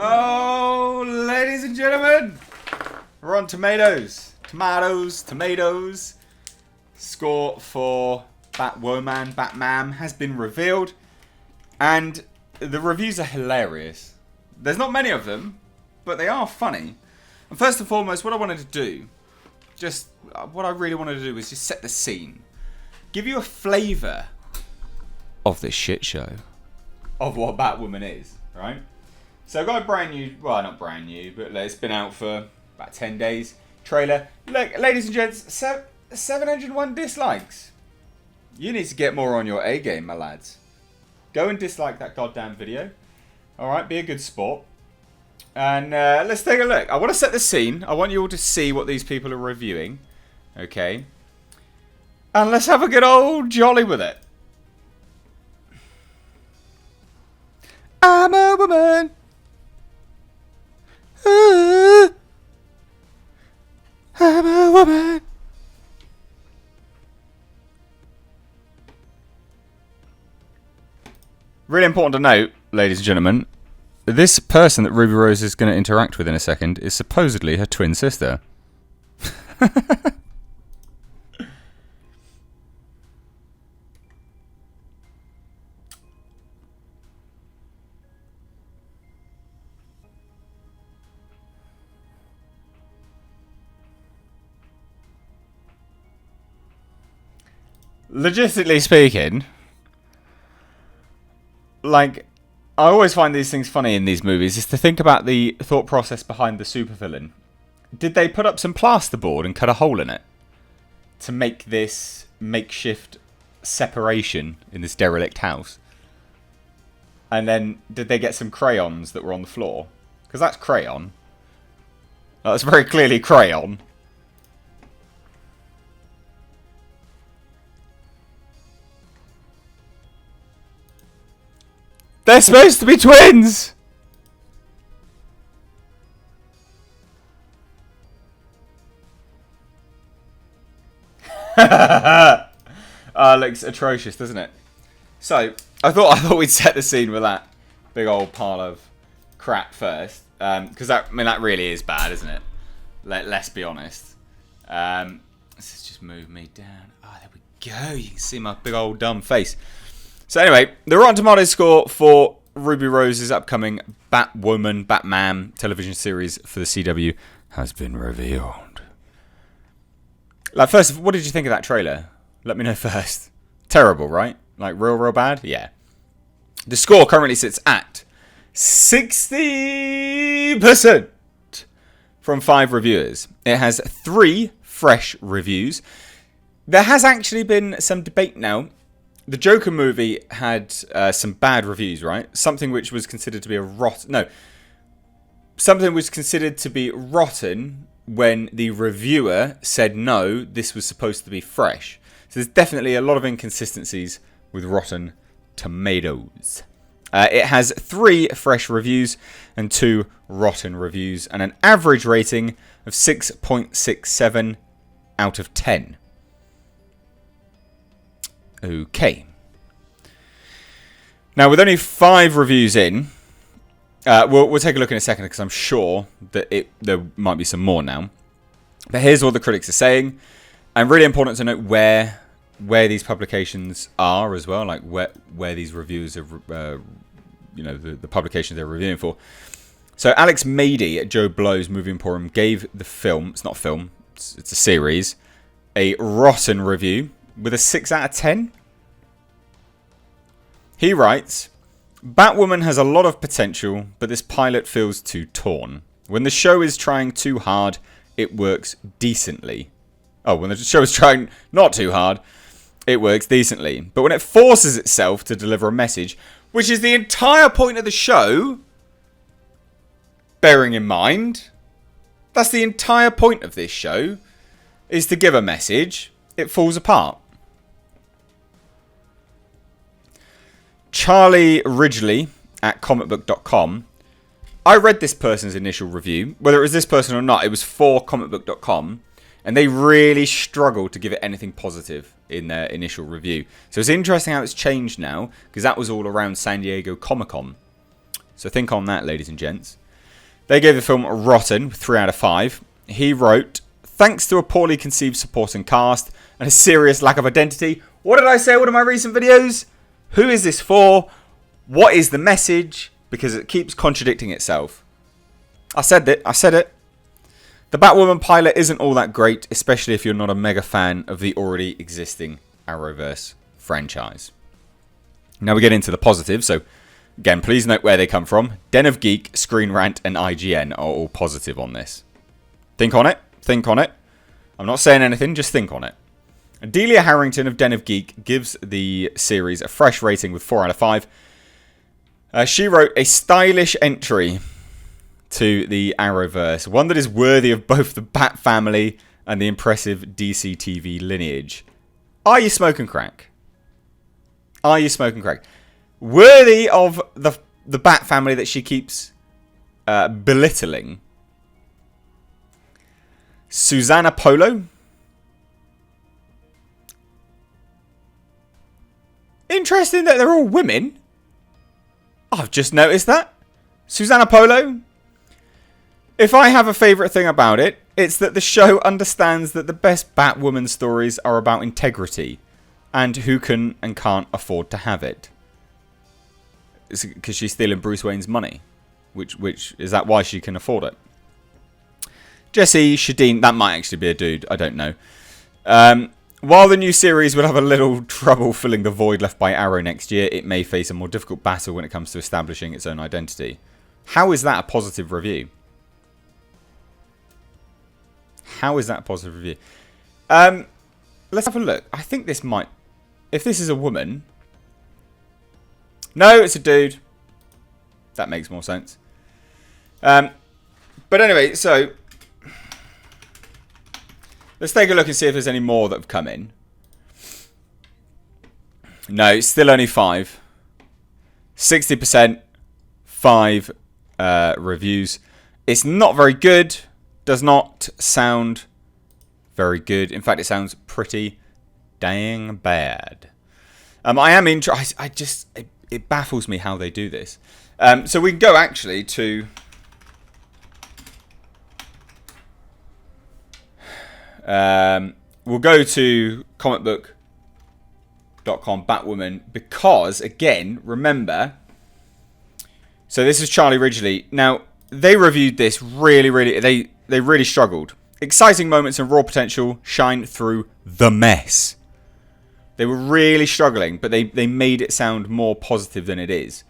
Oh, ladies and gentlemen, we're on tomatoes. Tomatoes. Score for Batwoman has been revealed, and the reviews are hilarious. There's not many of them, but they are funny. And first and foremost, what I wanted to do, what I really wanted to do was just set the scene, give you a flavour of this shit show, of what Batwoman is, right? So I've got a brand new, well, not brand new, but it's been out for about 10 days. Trailer. Look, ladies and gents, 701 dislikes. You need to get more on your A game, my lads. Go and dislike that goddamn video. Alright, be a good sport. And let's take a look. I want to set the scene. I want you all to see what these people are reviewing. Okay. And let's have a good old jolly with it. I'm a woman. Ooh, I'm a woman. Really important to note, ladies and gentlemen, this person that Ruby Rose is going to interact with in a second is supposedly her twin sister. Logistically speaking, like, I always find these things funny in these movies, is to think about the thought process behind the supervillain. Did they put up some plasterboard and cut a hole in it to make this makeshift separation in this derelict house? And then did they get some crayons that were on the floor? Because that's crayon. That's very clearly crayon. They're supposed to be twins! Looks atrocious, doesn't it? So, I thought we'd set the scene with that big old pile of crap first. Because that really is bad, isn't it? Let's be honest. Let's just move me down. Oh, there we go. You can see my big old dumb face. So anyway, the Rotten Tomatoes score for Ruby Rose's upcoming Batman television series for the CW has been revealed. Like, first, what did you think of that trailer? Let me know first. Terrible, right? Like, real bad? Yeah. The score currently sits at 60% from 5 reviewers. It has 3 fresh reviews. There has actually been some debate now. The Joker movie had some bad reviews, right? Something which was considered to be something was considered to be rotten when the reviewer said no, this was supposed to be fresh. So there's definitely a lot of inconsistencies with Rotten Tomatoes. It has 3 fresh reviews and 2 rotten reviews and an average rating of 6.67 out of 10. Okay. Now, with only 5 reviews in, we'll take a look in a second because I'm sure that there might be some more now. But here's what the critics are saying, and really important to note where these publications are as well, like where these reviews are, the publications they're reviewing for. So Alex Mady at Joe Blow's Movie Emporium gave the film, it's not a film, it's a series, a rotten review with a 6 out of 10. He writes, Batwoman has a lot of potential, but this pilot feels too torn. When the show is trying too hard, it works decently. Oh, when the show is trying not too hard, it works decently. But when it forces itself to deliver a message, which is the entire point of the show, bearing in mind, that's the entire point of this show, is to give a message, it falls apart. Charlie Ridgely at comicbook.com. I read this person's initial review. Whether it was this person or not, it was for comicbook.com. And they really struggled to give it anything positive in their initial review. So it's interesting how it's changed now, because that was all around San Diego Comic-Con. So think on that, ladies and gents. They gave the film rotten, 3 out of 5. He wrote, thanks to a poorly conceived supporting cast and a serious lack of identity. What did I say in one of my recent videos? Who is this for? What is the message? Because it keeps contradicting itself. I said it. The Batwoman pilot isn't all that great, especially if you're not a mega fan of the already existing Arrowverse franchise. Now we get into the positives. So, again, please note where they come from. Den of Geek, Screen Rant, and IGN are all positive on this. Think on it. Think on it. I'm not saying anything, just think on it. Delia Harrington of Den of Geek gives the series a fresh rating with 4 out of 5. She wrote a stylish entry to the Arrowverse, one that is worthy of both the Bat family and the impressive DC TV lineage. Are you smoking crack? Are you smoking crack? Worthy of the Bat family that she keeps belittling. Susanna Polo. Interesting that they're all women. I've just noticed that. Susanna Polo. If I have a favourite thing about it, it's that the show understands that the best Batwoman stories are about integrity and who can and can't afford to have it. Because she's stealing Bruce Wayne's money. Which is that why she can afford it? Jesse Shadeen, that might actually be a dude, I don't know. While the new series will have a little trouble filling the void left by Arrow next year, it may face a more difficult battle when it comes to establishing its own identity. How is that a positive review? How is that a positive review? Let's have a look. I think this might... If this is a woman... No, it's a dude. That makes more sense. But anyway, so... Let's take a look and see if there's any more that have come in. No, it's still only 5. 60%, 5 reviews. It's not very good. Does not sound very good. In fact, it sounds pretty dang bad. I am interested. It baffles me how they do this. So we can go actually to... we'll go to comicbook.com Batwoman because, again, remember... So this is Charlie Ridgely. Now, they reviewed this really... They really struggled. Exciting moments and raw potential shine through the mess. They were really struggling, but they made it sound more positive than it is.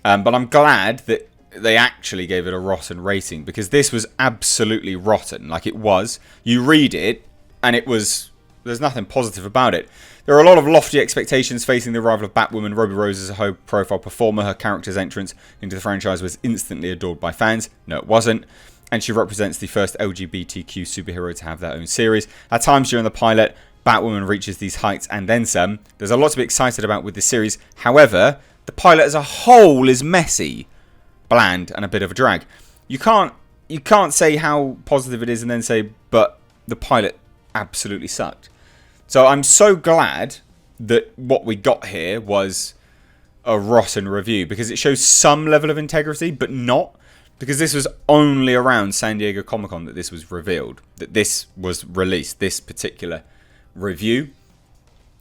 But I'm glad that they actually gave it a rotten rating, because this was absolutely rotten. Like, it was. You read it, and it was... There's nothing positive about it. There are a lot of lofty expectations facing the arrival of Batwoman. Ruby Rose is a high-profile performer. Her character's entrance into the franchise was instantly adored by fans. No, it wasn't. And she represents the first LGBTQ superhero to have their own series. At times during the pilot, Batwoman reaches these heights and then some. There's a lot to be excited about with this series. However, the pilot as a whole is messy, bland, and a bit of a drag. You can't say how positive it is and then say, but the pilot absolutely sucked. So I'm so glad that what we got here was a rotten review, because it shows some level of integrity, but not. Because this was only around San Diego Comic-Con that this was revealed, that this was released, this particular review.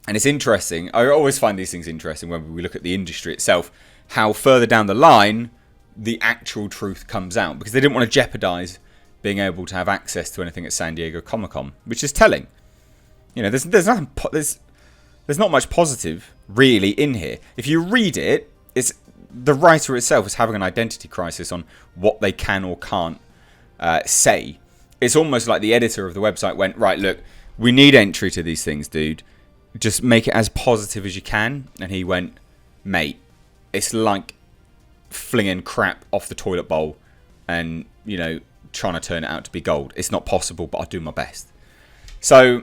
And it's interesting. I always find these things interesting when we look at the industry itself, how further down the line the actual truth comes out, because they didn't want to jeopardize being able to have access to anything at San Diego Comic-Con, which is telling. You know, there's nothing, there's not much positive really in here. If you read it, it's the writer itself is having an identity crisis on what they can or can't say. It's almost like the editor of the website went, right, look, we need entry to these things, dude. Just make it as positive as you can. And he went, mate, it's like flinging crap off the toilet bowl and, you know, trying to turn it out to be gold. It's not possible, but I'll do my best. So,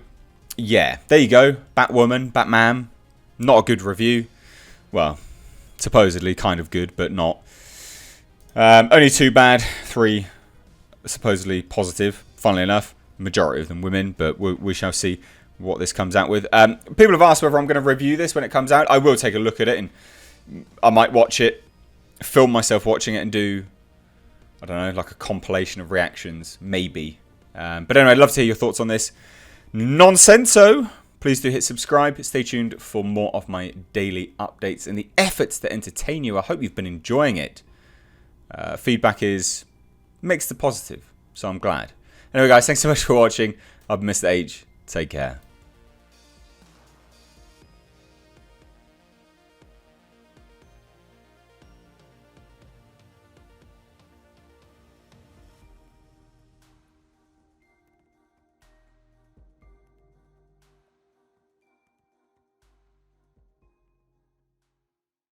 yeah, there you go. Batwoman, Batman. Not a good review. Well, supposedly kind of good, but not. Only 2 bad, 3 supposedly positive. Funnily enough, majority of them women, but we shall see what this comes out with. People have asked whether I'm going to review this when it comes out. I will take a look at it, and I might watch it, film myself watching it, and do I don't know, like a compilation of reactions, maybe. But anyway, I'd love to hear your thoughts on this nonsense. So please do hit subscribe. Stay tuned for more of my daily updates and the efforts to entertain you. I hope you've been enjoying it. Feedback is mixed to positive, so I'm glad. Anyway, guys, thanks so much for watching. I've been Mr. H. Take care.